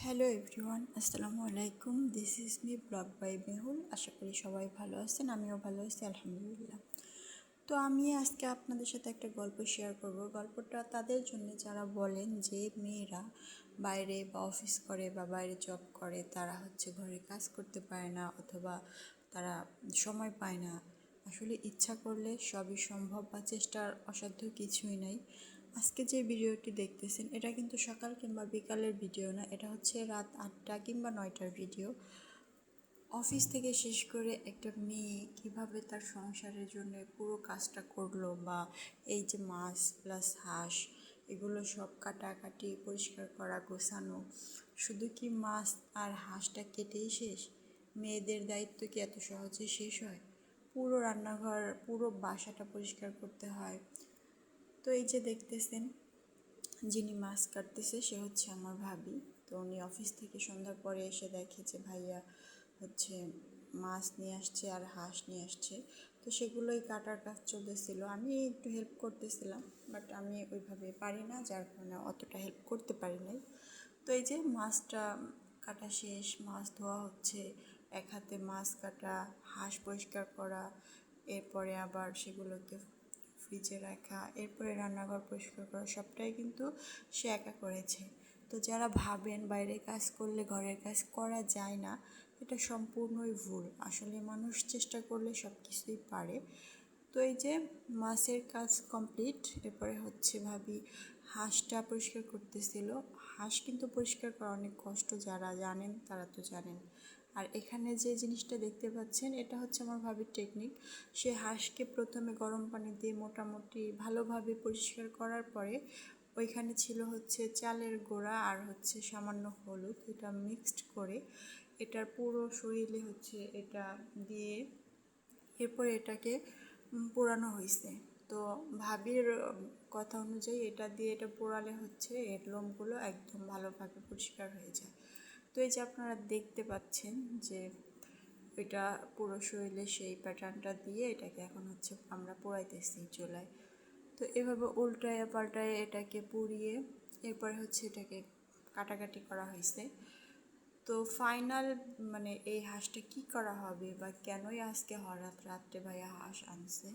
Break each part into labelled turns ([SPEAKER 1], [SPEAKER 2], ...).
[SPEAKER 1] Hello everyone, আসসালামু আলাইকুম। This is me blog by Mehul. আশা করি সবাই ভালো আছেন, আমিও ভালো আছি আলহামদুলিল্লাহ। তো আমি আজকে আপনাদের সাথে একটা গল্প শেয়ার করব। গল্পটা তাদের জন্য যারা বলেন যে মেয়েরা বাইরে বা অফিস করে বা বাইরে জব করে, তারা ঘরে কাজ করতে পারে না অথবা তারা সময় পায় না। আসলে ইচ্ছা করলে সবই সম্ভব বা চেষ্টার অসাধ্য কিছুই নাই। আজকে যে ভিডিওটি দেখতেছেন এটা কিন্তু সকাল কিংবা বিকালের ভিডিও না, এটা রাত 8টা কিংবা 9টার ভিডিও। অফিস থেকে শেষ করে একটা মেয়ে কীভাবে তার সংসারের জন্য পুরো কাজটা করলো, বা এই যে মাছ প্লাস হাঁস এগুলো সব কাটাকাটি পরিষ্কার করা গোছানো, শুধু কি মাছ আর হাঁসটা কেটেই শেষ? মেয়েদের দায়িত্ব কি এত সহজে শেষ হয়? পুরো রান্নাঘর পুরো বাসাটা পরিষ্কার করতে হয়। তো এই যে দেখতেছেন, যিনি মাছ কাটতেছে সে আমার ভাবি। তো উনি অফিস থেকে সন্ধ্যার পরে এসে দেখে যে ভাইয়া মাছ নিয়ে আসছে আর হাঁস নিয়ে আসছে। তো সেগুলোই কাটার কাজ চলতেছিল, আমি একটু হেল্প করতেছিলাম, বাট আমি ওইভাবে পারি না, যার কারণে অতটা হেল্প করতে পারি নাই। তো এই যে মাছটা কাটা শেষ, মাছ ধোয়া হচ্ছে, এক হাতে মাছ কাটা, হাঁস পরিষ্কার করা, এরপরে আবার সেগুলোকে ফ্রিজে রাখা, এরপরে রান্নাঘর পরিষ্কার করা, সবটাই কিন্তু সে একা করেছে। তো যারা ভাবেন বাইরে কাজ করলে ঘরের কাজ করা যায় না, এটা সম্পূর্ণই ভুল। আসলে মানুষ চেষ্টা করলে সব কিছুই পারে। তো এই যে মাছের কাজ কমপ্লিট, এরপরে ভাবি হাঁসটা পরিষ্কার করতেছিল। হাঁস কিন্তু পরিষ্কার করা অনেক কষ্ট, যারা জানেন তারা তো জানেন। আর এখানে যে জিনিসটা দেখতে পাচ্ছেন এটা আমার ভাবির টেকনিক। সে হাঁসকে প্রথমে গরম পানি দিয়ে মোটামুটি ভালোভাবে পরিষ্কার করার পরে ওইখানে ছিল চালের গুঁড়া আর সামান্য হলুদ, এটা মিক্সড করে এটার পুরো শরীরে এটা দিয়ে এরপরে এটাকে পোড়ানো হয়েছে। তো ভাবির কথা অনুযায়ী এটা দিয়ে এটা পোড়ালে এর লোমগুলো একদম ভালোভাবে পরিষ্কার হয়ে যায়। তো এই যে আপনারা দেখতে পাচ্ছেন যে এটা পুরো শরীরে সেই প্যাটার্নটা দিয়ে এটাকে এখন আমরা পোড়াইতেছি চুলায়। তো এভাবে উল্টায় পাল্টায় এটাকে পুড়িয়ে এরপরে এটাকে কাটাকাটি করা হয়েছে। তো ফাইনাল এই হাঁসটা কি করা হবে বা কেনই আজকে হঠাৎ রাত্রে ভাইয়া হাঁস আনছে,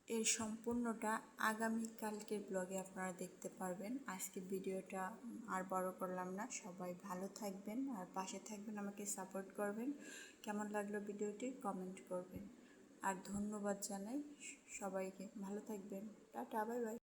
[SPEAKER 1] এর সম্পূর্ণটা আগামীকালকের ব্লগে আপনারা দেখতে পারবেন। আজকে ভিডিওটা আর বড় করলাম না, সবাই ভালো থাকবেন আর পাশে থাকবেন, আমাকে সাপোর্ট করবেন। কেমন লাগলো ভিডিওটি কমেন্ট করবেন। আর ধন্যবাদ জানাই সবাইকে, ভালো থাকবেন, টাটা, বাই বাই।